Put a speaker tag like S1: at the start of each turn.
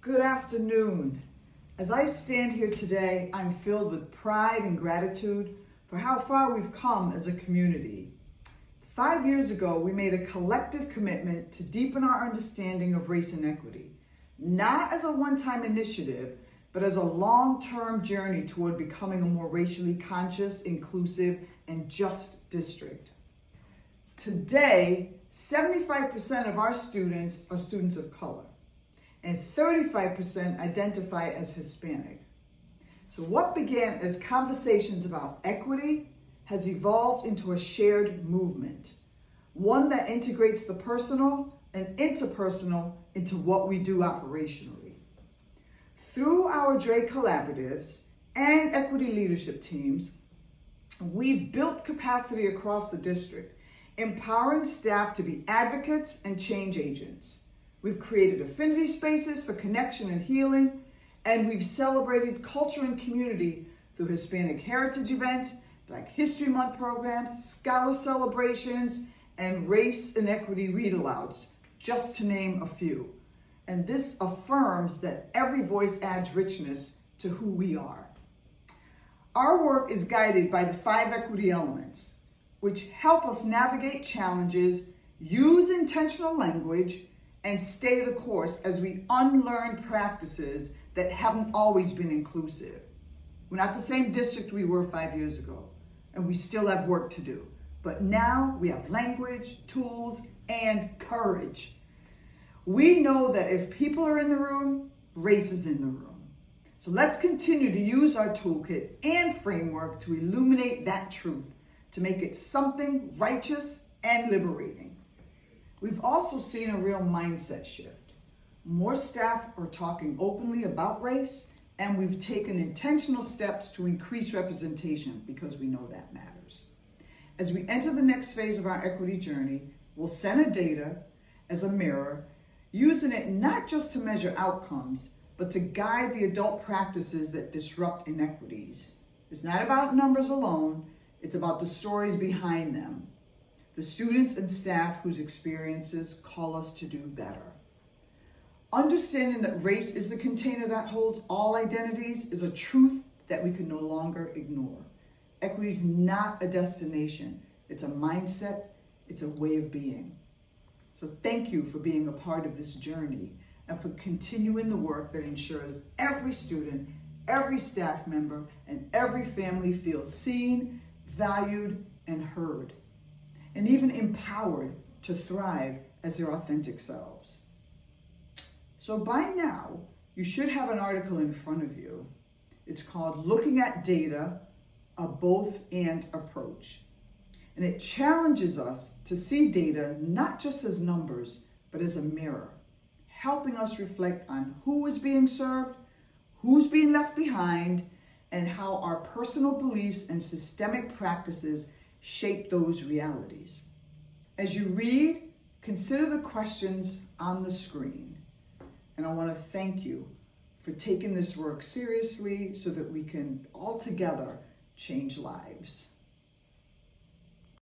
S1: Good afternoon. As I stand here today, I'm filled with pride and gratitude for how far we've come as a community. 5 years ago, we made a collective commitment to deepen our understanding of race and equity, not as a one-time initiative, but as a long-term journey toward becoming a more racially conscious, inclusive, and just district. Today, 75% of our students are students of color, and 35% identify as Hispanic. So what began as conversations about equity has evolved into a shared movement, one that integrates the personal and interpersonal into what we do operationally. Through our Dre collaboratives and equity leadership teams, we've built capacity across the district, empowering staff to be advocates and change agents. We've created affinity spaces for connection and healing, and we've celebrated culture and community through Hispanic heritage events, Black History Month programs, scholar celebrations, and race and equity read-alouds, just to name a few. And this affirms that every voice adds richness to who we are. Our work is guided by the 5 equity elements, which help us navigate challenges, use intentional language, and stay the course as we unlearn practices that haven't always been inclusive. We're not the same district we were 5 years ago, and we still have work to do. But now we have language, tools, and courage. We know that if people are in the room, race is in the room. So let's continue to use our toolkit and framework to illuminate that truth, to make it something righteous and liberating. We've also seen a real mindset shift. More staff are talking openly about race, and we've taken intentional steps to increase representation because we know that matters. As we enter the next phase of our equity journey, we'll center data as a mirror, using it not just to measure outcomes, but to guide the adult practices that disrupt inequities. It's not about numbers alone, it's about the stories behind them, the students and staff whose experiences call us to do better. Understanding that race is the container that holds all identities is a truth that we can no longer ignore. Equity is not a destination, it's a mindset, it's a way of being. So thank you for being a part of this journey and for continuing the work that ensures every student, every staff member, and every family feels seen, valued, and heard, and even empowered to thrive as their authentic selves. So by now, you should have an article in front of you. It's called Looking at Data, a Both and Approach. And it challenges us to see data not just as numbers, but as a mirror, helping us reflect on who is being served, who's being left behind, and how our personal beliefs and systemic practices shape those realities. As you read, consider the questions on the screen. And I want to thank you for taking this work seriously so that we can all together change lives.